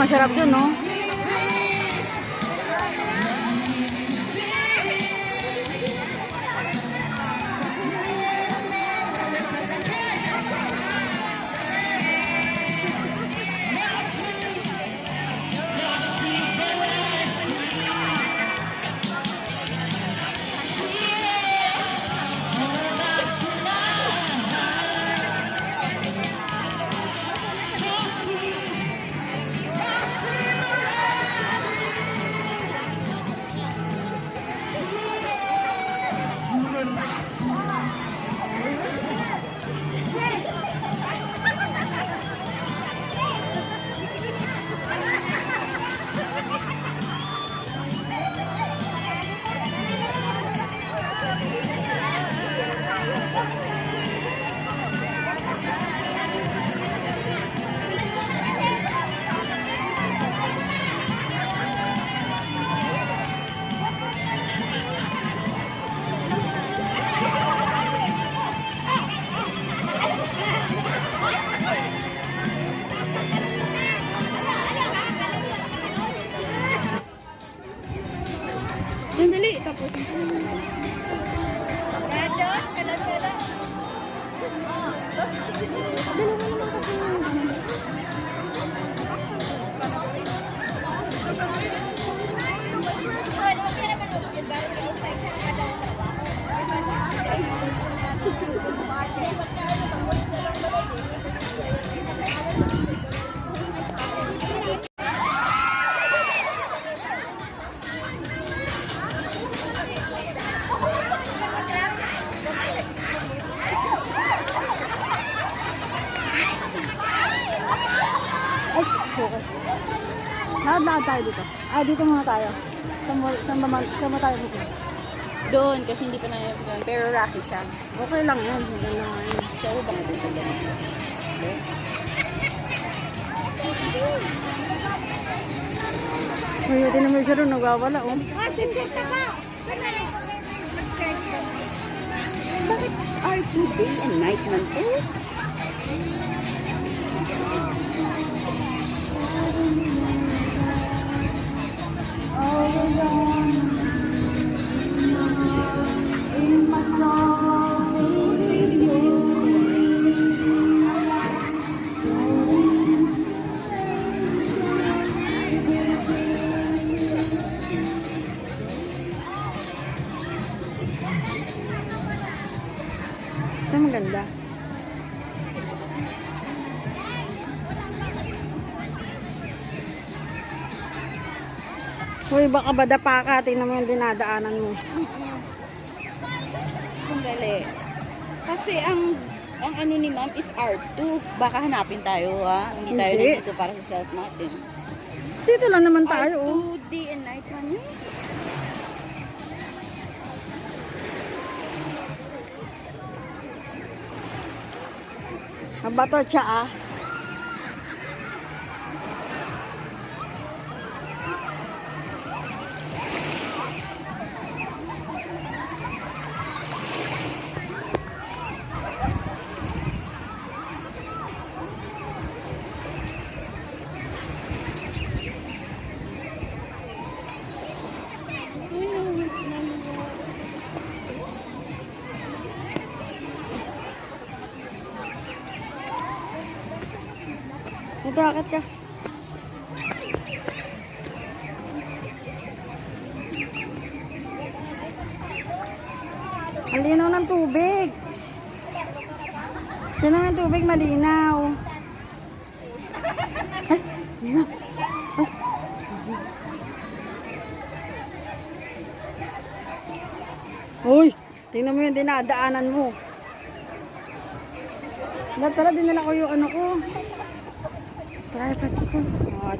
masarap dun, no? Sandali, tapos. Lahat tayo dito. Dito muna tayo. Saan ba tayo pupunta? Doon, kasi hindi pa na doon. Pero rocky siya. Okay lang yan. Hindi lang yan. Siya ba nga dito? Mayroon naman siya doon. Nagwawala. Oh. Bakit R2 day and night man to? Ito maganda. Uy, baka badapa ka. Tingnan mo yung dinadaanan mo. Sandali. Kasi ang ano ni ma'am is R2. Baka hanapin tayo ha. Hindi tayo Hindi. nandito para sa self natin. Dito lang naman tayo. Oh. R2 day and night man yun. Mabato siya ah. Ito, akit ka. Ang linaw ng tubig. Tingnan mo yung tubig, malinaw. Ay, linaw. Ay. Uy, tingnan mo yung dinadaanan mo. Dapat pala dinala ko yung ano ko. Tripod ko.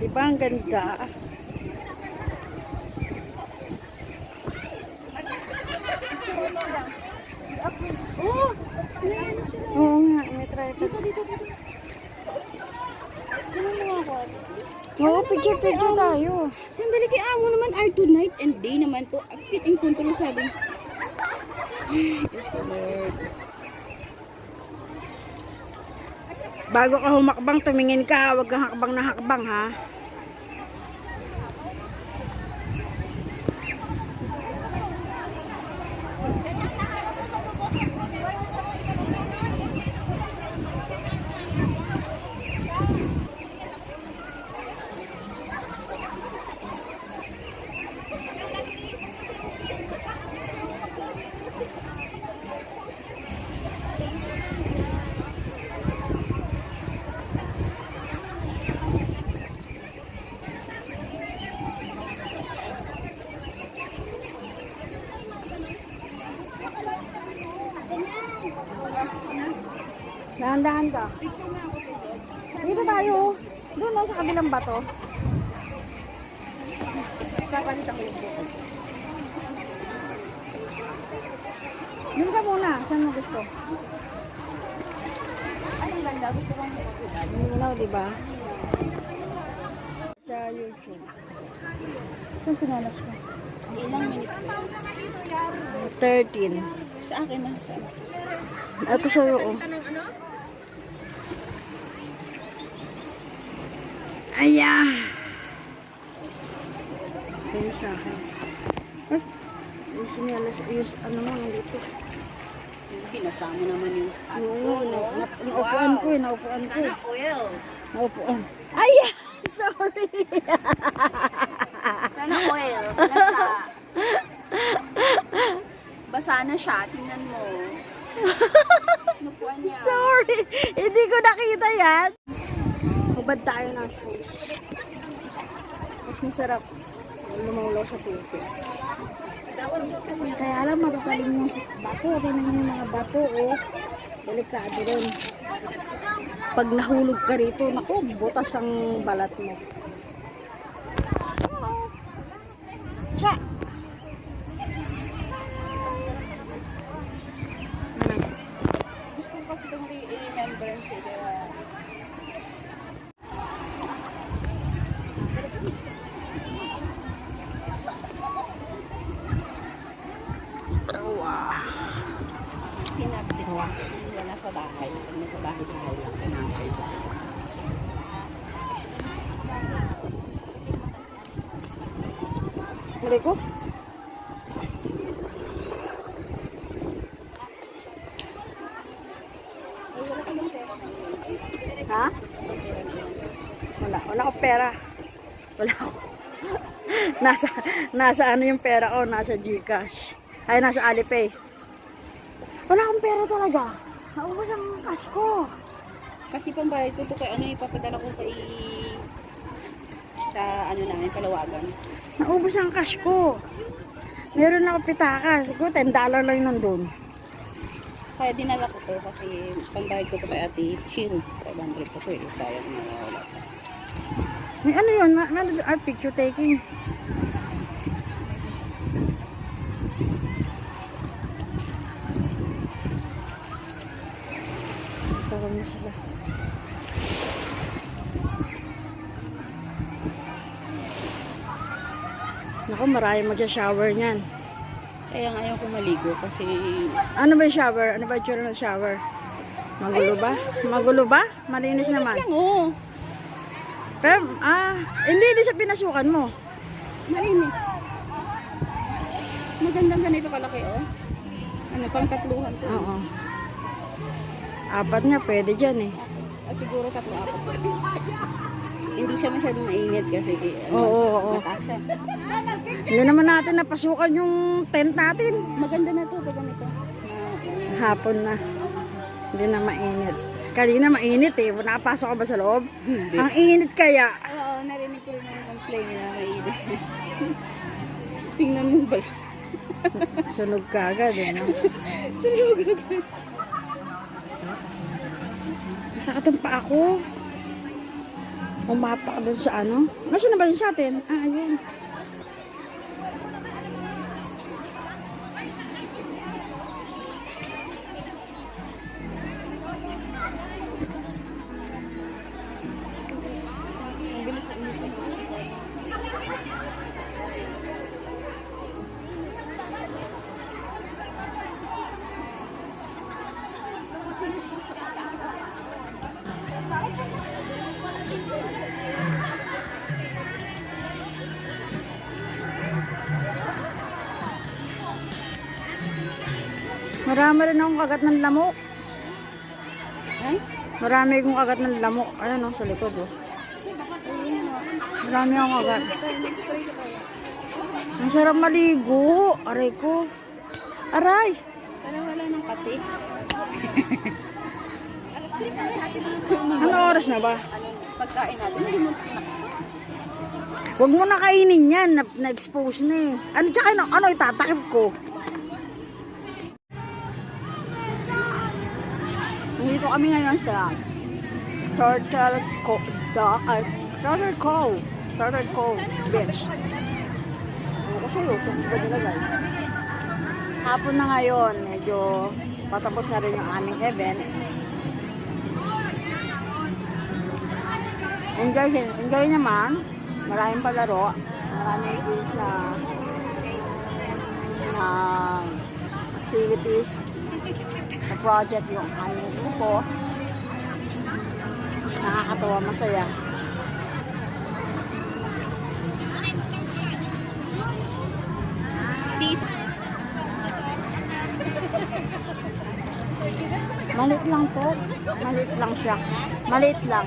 Di ba ang ganda? Oh! Oo nga, may tripod. Dito. Ano mo ako? Oo, picture tayo. Sandali kay amo naman R2 night and day naman to. Fit in control sabi. Diyos ko Lord. Bago ka humakbang, tumingin ka. Huwag kang hakbang na hakbang, ha? Dahan-dahan ka. Dito tayo. Doon no, sa kabilang bato. Papalit ako yung buko. Yun ka muna. Saan mo gusto? Anong ganda? Gusto kong Minaw, di ba? Sa YouTube. Saan sinalas ko? ilang minutes. 13. Sa akin na. Sa akin. Ito sa'yo, oh. Aya! Ayun sa akin. Eh, yung sinalas, yung ano mo, nandito. Pinasa mo naman yung Oo, naupuan ko eh, naupuan ko. sana oil. Naupuan. Aya! Sorry! Sana oil. Nasa. Basa na siya. Tingnan mo. Nupuan niya. Sorry! Hindi ko nakita yan. Hubad tayo ng shoes. Mas masarap. Lumawlaw sa tubig. Kaya alam, matatalim yung bato. Tingnan yung mga bato, oh. Delikado rin. Pag nahulog ka rito, naku, butas ang balat mo. So, cha! Gusto ko kasi itong i-remembrance eh. Kaya pinapit ko. Wala sa bahay. Pag nasa bahay lang. Pinapit ko. Hindi ko. Ha? Wala akong pera. Wala ako. nasa ano yung pera ko? Nasa GCash. Ay, nasa Alipay. Wala akong pera talaga. Naubos ang cash ko. Kasi pambayad ko to kay ano ipapadala ko sa ano namin, Palawagan. Naubos ang cash ko. Meron ako pitaka. Siguro $10 lang nandun. Kaya dinala ko to kasi pambayad ko to kay Ate Chill. 500 ko to eh. Sayang na wala. May ano yun? Our picture taking. Tawag na sila. Naku, marami magsha-shower niyan. Kaya nga ayaw ko maligo kasi Ano ba yung shower? Ano ba yung tsura ng shower? Magulo ba? Magulo ba? Malinis naman. lang oh. Pero, hindi sa pinasukan mo. Malinis. Magandang ganito kalaki oh. Ano pang tatluhan to. Oo. Apat nga, pwede dyan eh. At siguro tatlo-apat. Hindi siya masyadong mainit kasi Oo. mataas siya. Hindi naman natin napasukan yung tent natin. Maganda na to pag ganito. Hapon na. Hindi na mainit. Kanina mainit eh. Nakapasok ka ba sa loob? Hindi. Ang init kaya. Oo, narinig ko rin yung complaint na mainit. Tingnan mo ba? Sunog ka agad eh. No? Sunog agad. Masakit ang paa ko. Umapak doon sa ano. Nasaan na ba yun sa atin? Ayun. Marami rin akong kagat ng lamok. Ay? Marami akong kagat ng lamok. Ayun sa likod oh. Marami akong kagat. Ang sarap maligo. Aray ko. Aray. Pero wala nang pati. Ano oras na ba? Pagkain natin, hindi mo Huwag mo na kainin yan. Na-expose na eh. Ano tsaka ano itatakip ko? Hindi Nandito kami ngayon sa Turtle Cove, Turtle Cove Beach. Ano ko sa'yo, kung ba nilagay? Hapon na ngayon, medyo patapos na rin yung aming event. Enjoy naman. Maraming palaro. Maraming games na activities na project yung aming grupo. Nakakatawa, masaya. Malit lang to. Malit lang siya. Malit lang.